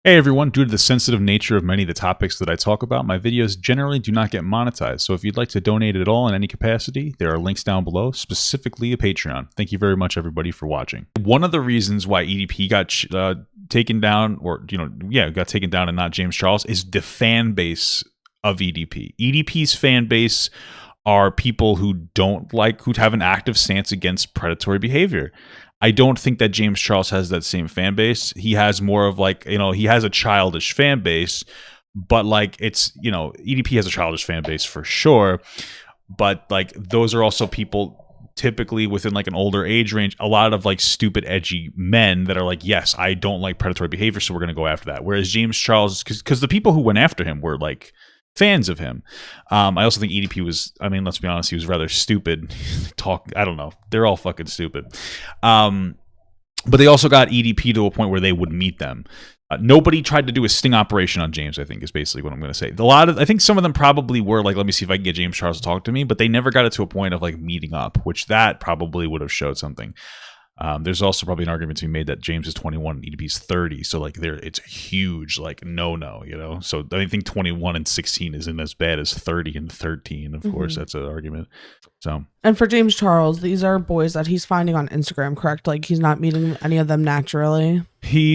Hey everyone, due to the sensitive nature of many of the topics that I talk about, my videos generally do not get monetized. So if you'd like to donate at all in any capacity, there are links down below, specifically a Patreon. Thank you very much everybody for watching. One of the reasons why EDP got taken down, or got taken down and not James Charles, is the fan base of EDP. EDP's fan base are people who who have an active stance against predatory behavior. I don't think that James Charles has that same fan base. He has more of he has a childish fan base, but EDP has a childish fan base for sure. But those are also people typically within an older age range, a lot of stupid, edgy men that are yes, I don't like predatory behavior, so we're going to go after that. Whereas James Charles, because the people who went after him were fans of him. I also think EDP was, let's be honest, he was rather stupid. I don't know. They're all fucking stupid. But they also got EDP to a point where they would meet them. Nobody tried to do a sting operation on James, I think, is basically what I'm going to say. I think some of them probably were let me see if I can get James Charles to talk to me, but they never got it to a point of meeting up, which that probably would have showed something. There's also probably an argument to be made that James is 21 and EDP's 30, so it's a huge no. So I think 21 and 16 isn't as bad as 30 and 13. Of course, that's an argument. So, and for James Charles, these are boys that he's finding on Instagram, correct? He's not meeting any of them naturally.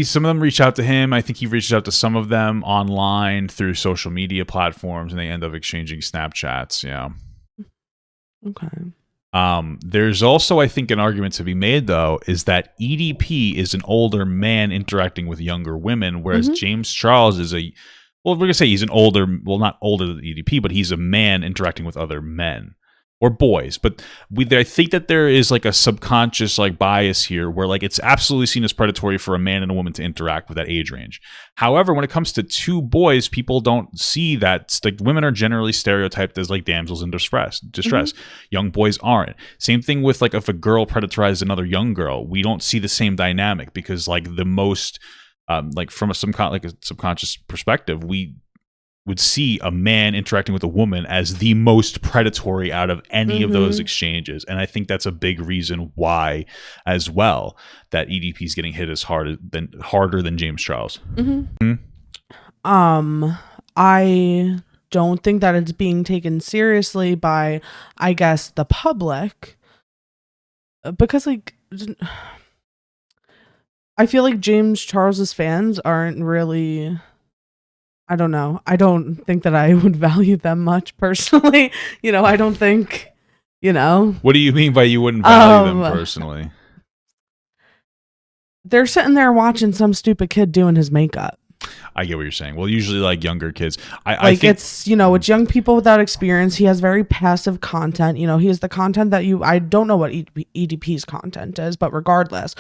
Some of them reach out to him. I think he reaches out to some of them online through social media platforms, and they end up exchanging Snapchats. Yeah. Okay. There's also, I think, an argument to be made, though, is that EDP is an older man interacting with younger women, whereas James Charles is we're going to say he's not older than EDP, but he's a man interacting with other men. Or boys, but I think that there is a subconscious bias here where it's absolutely seen as predatory for a man and a woman to interact with that age range. However, when it comes to two boys, people don't see that. Women are generally stereotyped as damsels in distress. Young boys aren't. Same thing with if a girl predatorizes another young girl, we don't see the same dynamic because the most from a subconscious perspective, we would see a man interacting with a woman as the most predatory out of any of those exchanges. And I think that's a big reason why as well that EDP is getting hit as harder than James Charles. I don't think that it's being taken seriously by, I guess, the public, because I feel like James Charles's fans aren't really, I don't know. I don't think that I would value them much personally. I don't think, What do you mean by you wouldn't value them personally? They're sitting there watching some stupid kid doing his makeup. I get what you're saying. Well, usually younger kids. I think it's young people without experience. He has very passive content. He has the content that I don't know what EDP's content is, but regardless,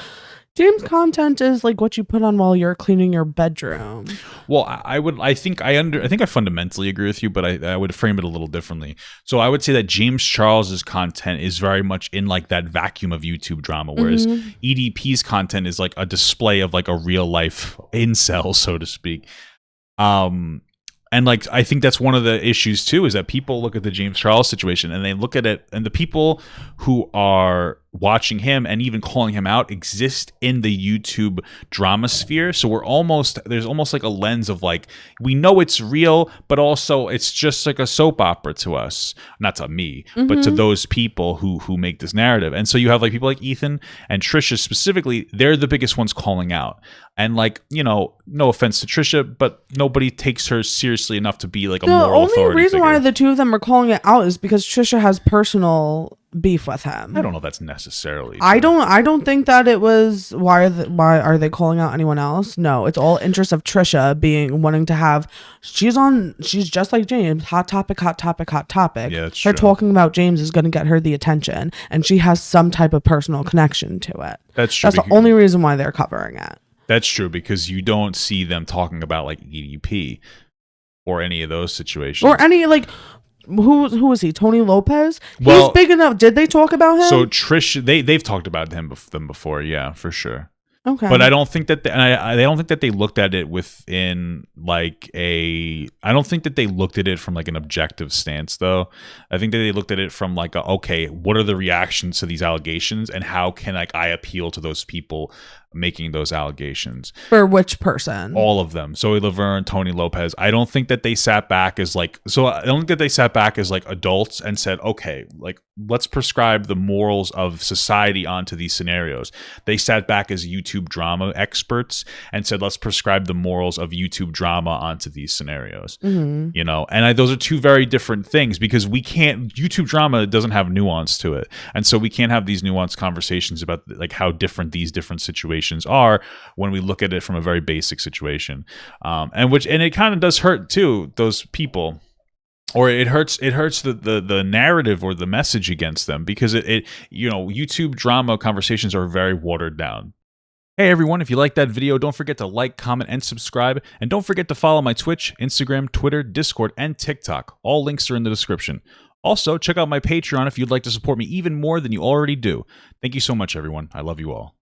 James' content is what you put on while you're cleaning your bedroom. Well, I think I fundamentally agree with you, but I would frame it a little differently. So I would say that James Charles's content is very much in that vacuum of YouTube drama, whereas EDP's content is a display of a real life incel, so to speak. And I think that's one of the issues too, is that people look at the James Charles situation and they look at it, and the people who are watching him and even calling him out exist in the YouTube drama sphere. So there's almost a lens of we know it's real, but also it's just a soap opera to us, not to me, but to those people who make this narrative. And so you have people like Ethan and Trisha specifically, they're the biggest ones calling out. And no offense to Trisha, but nobody takes her seriously enough to be a moral authority. The only reason figure. why the two of them are calling it out is because Trisha has personal beef with him. I don't know if that's necessarily true. I don't think that it was why are they calling out anyone else? No, it's all interest of Trisha wanting to have, she's just like James, hot topic. Yeah, that's her true. talking about James is going to get her the attention, and she has some type of personal connection to it. That's true. That's the only reason why they're covering it. That's true, because you don't see them talking about EDP or any of those situations. Or any who is he? Tony Lopez? Well, he's big enough. Did they talk about him? So Trish, they've talked about them before, yeah, for sure. Okay, but I don't think that I don't think that they looked at it within I don't think that they looked at it from an objective stance, though. I think that they looked at it from okay, what are the reactions to these allegations, and how can I appeal to those people making those allegations. For which person? All of them. Zoe Laverne, Tony Lopez. I don't think that they sat back as like, so I don't think that they sat back as like adults and said, okay, like let's prescribe the morals of society onto these scenarios. They sat back as YouTube drama experts and said, let's prescribe the morals of YouTube drama onto these scenarios. You know, and those are two very different things, because we can't, YouTube drama doesn't have nuance to it. And so we can't have these nuanced conversations about like how different these different situations are when we look at it from a very basic situation. And it kind of does hurt too, those people, or it hurts the narrative or the message against them, because it you know, YouTube drama conversations are very watered down. Hey everyone, if you liked that video, don't forget to like, comment, and subscribe. And don't forget to follow my Twitch, Instagram, Twitter, Discord, and TikTok. All links are in the description. Also, check out my Patreon if you'd like to support me even more than you already do. Thank you so much, everyone. I love you all.